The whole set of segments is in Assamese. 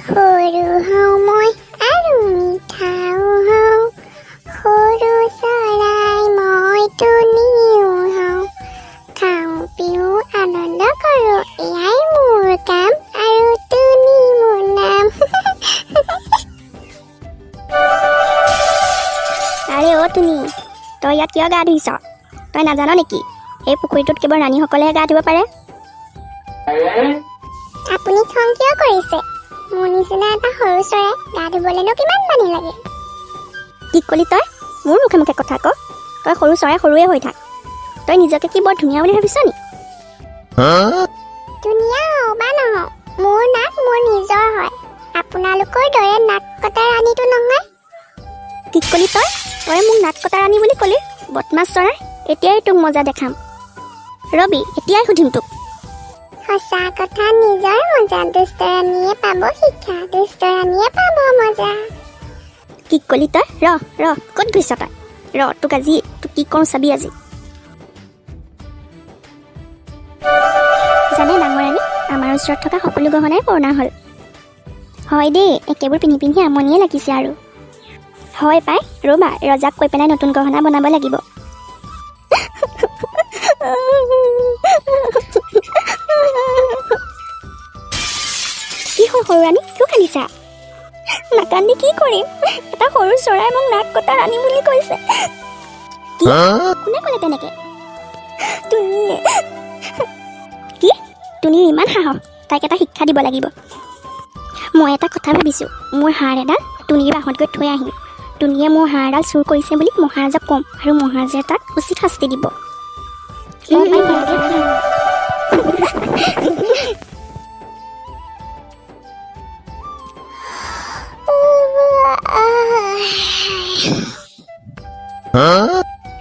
সৰু হওঁ মই আৰু মিঠাও হওঁ, সৰু চৰাই মই তুনিও হওঁ, খাওঁ পিওঁ আনন্দ কৰোঁ, এয়াই মোৰ কাম আৰু তুনি মোৰ নাম। আৰে অ' তুনি, তই ইয়াত কিয় গা ধুইছ? তই নাজান নেকি এই পুখুৰীটোত কেৱল ৰাণীসকলেহে গা ধুব পাৰে? আপুনি খং কিয় কৰিছে? মোৰ নিচিনা এটা সৰু চৰাই গা ধুবলৈনো কিমান পানী লাগে? কি ক'লি তই? মোৰ মুখে মুখে কথা ক। তই সৰু চৰাই সৰুৱে হৈ থাক। তই নিজকে কি বৰ ধুনীয়া বুলি ভাবিছ নি? ধুনীয়া হওঁ বা নহওঁ, মোৰ নাক মোৰ নিজৰ হয়। আপোনালোকৰ দৰে নাক কটা ৰাণীটো নহয়। কি ক'লি তই? তই মোক নাক কটা ৰাণী বুলি ক'লি? বদমাছ চৰাই, এতিয়াই তোক মজা দেখাম। ৰবি, এতিয়াই সুধিম তোক। সঁচা কথা নিজৰ মজা, দুষ্ট ৰাণীয়ে পাব শিক্ষা, দুষ্ট ৰাণীয়ে পাব মজা। কি ক'লি তই? ৰ ক'ত গৈছ তই? তোক কি কৰোঁ চাবি আজি। জানে ডাঙৰাণী, আমাৰ ওচৰত থকা সকলো গহনাই পুৰণা হ'ল। হয় দেই, একেবোৰ পিন্ধি পিন্ধি আমনিয়ে লাগিছে আৰু। হয় পাই, ৰ'বা ৰজাক কৈ পেলাই নতুন গহনা বনাব লাগিব। কি হ'ল সৰু ৰাণী, কিয় কান্দিছা? নাকান্দি কি কৰিম? এটা সৰু চৰাই মোক নাক কটা ৰাণী বুলি কৈছে। কি? কোনে ক'লে তেনেকে? তুনিয়ে। কি? তুনিৰ ইমান সাহস? তাইক এটা শিক্ষা দিব লাগিব। মই এটা কথা ভাবিছোঁ, মোৰ হাড় এডাল তুনিৰ বাঁহত গৈ থৈ আহিম। তুনিয়ে মোৰ হাড় এডাল চুৰ কৰিছে বুলি মহাৰাজাক ক'ম আৰু মহাৰাজাই তাক উচিত শাস্তি দিব।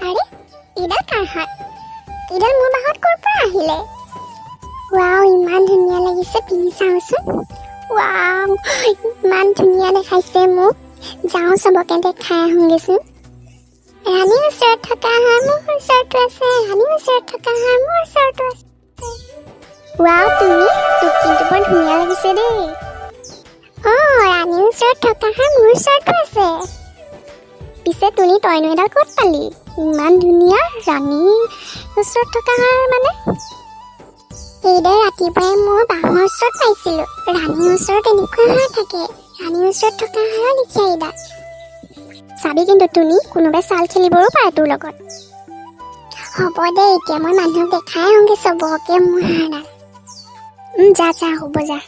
আৰে এইডাল কাৰ হাত? এইডাল মোৰ বাহত ক'ৰ পৰা আহিলে? ৱাও, ইমান ধুনীয়া লাগিছে, পিন্ধি চাওঁচোন। ৱাও, ইমান ধুনীয়া দেখাইছে মোক। যাওঁ চবকে দেখাই আহোঁগেচোন। ৰাণীৰ ওচৰত থকা হাঁহ মোৰ ওচৰতো আছে, ৰাণীৰ ওচৰত থকা হাঁহ মোৰ ওচৰতো আছে। ৱাও তুমি, তোক কিন্তু বৰ ধুনীয়া লাগিছে দেই। ৰাণীৰ ওচৰত থকা হাঁহ মোৰ ওচৰতো আছে। পিছে তুনি তইনো এডাল ক'ত পালি? ইমান ধুনীয়া ৰাণীৰ ওচৰত থকা হাঁহ মানে? এইডাল ৰাতিপুৱাই মোৰ বাঁহৰ ওচৰত পাইছিলোঁ। ৰাণীৰ ওচৰত এনেকুৱা হাঁহ থাকে, ৰাণীৰ ওচৰত থকা হাঁহৰ লিখীয়া এইডাল। চাবি কিন্তু তুনি, কোনোবাই চাল খেলিবও পাৰে তোৰ লগত। হ'ব দে, এতিয়া মই মানুহক দেখাই আহোঁগৈ চবকে মোৰ হাঁহডাল। যা হ'ব যা।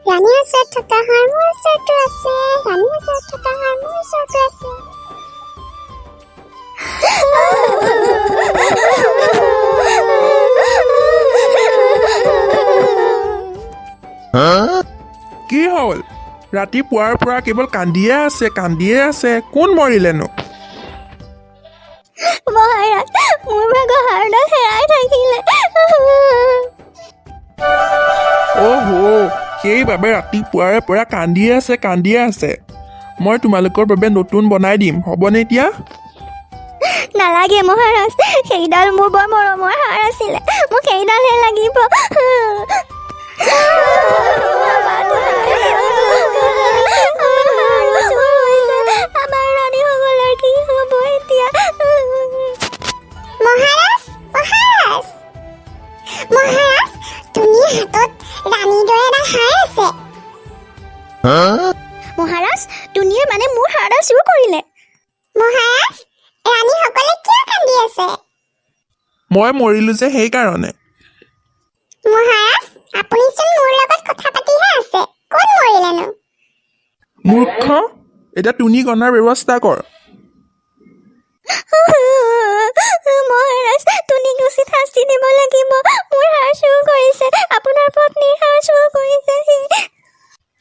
ৰাণীৰ ওচৰত থকা হাঁহ মোৰ ওচৰতো আছে, ৰাণীৰ ওচৰত থকা হাঁহ মোৰ ওচৰতো আছে। কি হ'ল? ৰাতিপুৱাৰ পৰা কেৱল কান্দিয়ে আছে। কোন মৰিলেনো? মহাৰাজ, মোৰ ভাগৰ হাড়ডাল হেৰাই থাকিলে। সেইবাবে ৰাতিপুৱাৰে পৰা কান্দিয়ে আছে। মই তোমালোকৰ বাবে নতুন বনাই দিম, হ'বনে এতিয়া? নালাগে মহাৰাজ, সেইডাল মোৰ বৰ মৰমৰ হাড় আছিলে, মোক সেইডালহে লাগিব। আমাৰ ৰাণীসকলৰ কি হ'ব এতিয়া? মহাৰাজ, তুমিৰ হাতত ৰাণীৰ দৰে এটা হাড় আছে। মহাৰাজ, তুনিয়ে মানে মোৰ হাড়ডাল চুৰ কৰিলে। মহাৰাজ, ৰাণীসকলে কিয় কান্দি আছে? মই মৰিলো যে সেইকাৰণে। মহাৰাজ, আপুনিচোন মোৰ লগত কথা পাতিহে আছে, কোন মৰিলেনো? মূৰ্খ, এতিয়া তুনি গনাৰ ব্যৱস্থা কৰ। মহাৰাজ, তুনিক উচিত শাস্তি দিব লাগিব। মোৰ হাড় চুৰ কৰিছে, আপোনাৰ পত্নীৰ হাড় চুৰ কৰিছে।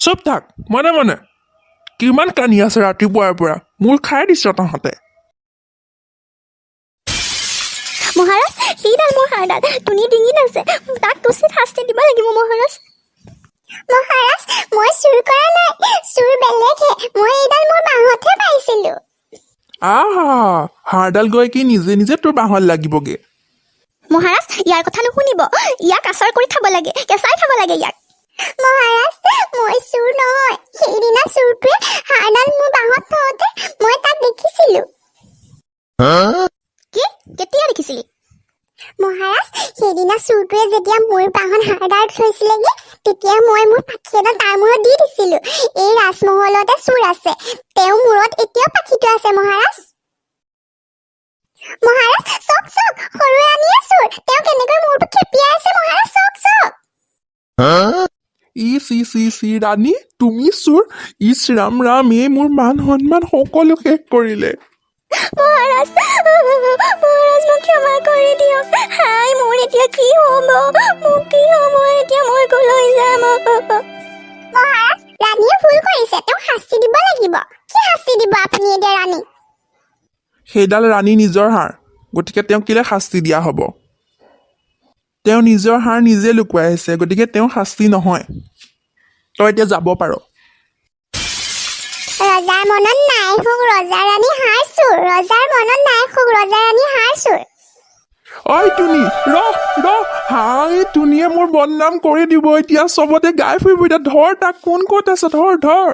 চুপ থাক, মনে কিমান কান্দি আছে ৰাতিপুৱাৰ পৰা, মোৰ খাই দিছ তহঁতে। মহাৰাজ, সেইডাল মোৰ হাড়ডাল তুনি ডিঙিত আছে, তাক উচিত শাস্তি দিব লাগিব মহাৰাজ। মহাৰাজ, মই চুৰ কৰা নাই, চুৰ বেলেগহে, মই এইডাল মোৰ বাঁহতহে পাইছিলোঁ। হাড়ডাল গৈ কি নিজে নিজে তোৰ বাঁহত লাগিবগে। মহাৰাজ, ইয়াৰ কথা নুশুনিব, ইয়াক আচাৰ কৰি খাব লাগে, কেঁচাই খাব লাগে ইয়াক। মহাৰাজ, মই চুৰ নহয়, চোৰটোৱে যেতিয়া মোৰ বাহন হাৰদাৰ থৈছিলেগে তেতিয়া মই মোৰ পাখি এটা তাৰ মূৰত দি দিছিলো। এই ৰাজমহলতে চোৰ আছে, তেওঁ মূৰত এতিয়াও পাখিটো আছে মহাৰাজ। মহাৰাজ চক চক, সৰু ৰাণীয়ে চোৰ, তেওঁ কেনেকৈ মূৰটো খেপিয়াই আছে মহাৰাজ, চক চক। ই ৰাণী তুমি চোৰ? ইছ ৰাম ৰাম, এই মোৰ মান সন্মান সকলো শেষ কৰিলে। মহাৰাজ মোক ক্ষমা কৰি দিয়ক। হাই, মোৰ এতিয়া কি হ'ব? মোক কি হ'ব এতিয়া? মই কলৈ যাম? মহাৰাজ ৰাণীয়ে ভুল কৰিছে, তেওঁ শাস্তি দিব লাগিব। কি শাস্তি দিব আপুনি এতিয়া ৰাণীক? সেইডাল ৰাণী নিজৰ হাৰ, গতিকে তেওঁক কেলে শাস্তি দিয়া হ'ব? তেওঁ নিজৰ হাৰ নিজে লুকুৱাই আছে, গতিকে তেওঁ শাস্তি নহয়। তই এতিয়া যাব পাৰ। ৰজাৰ মনত নাই সুখ, ৰজা ৰাণী হাৰ চোৰ, ৰজাৰ মনত নাই সুখ, ৰজা ৰাণী হাৰ চোৰ। ঐ টুনি, হাই, টুনিয়ে মোৰ বদনাম কৰি দিব এতিয়া, চবতে গাই ফুৰিব এতিয়া। ধৰ তাক, কোন ক'ত আছে, ধৰ।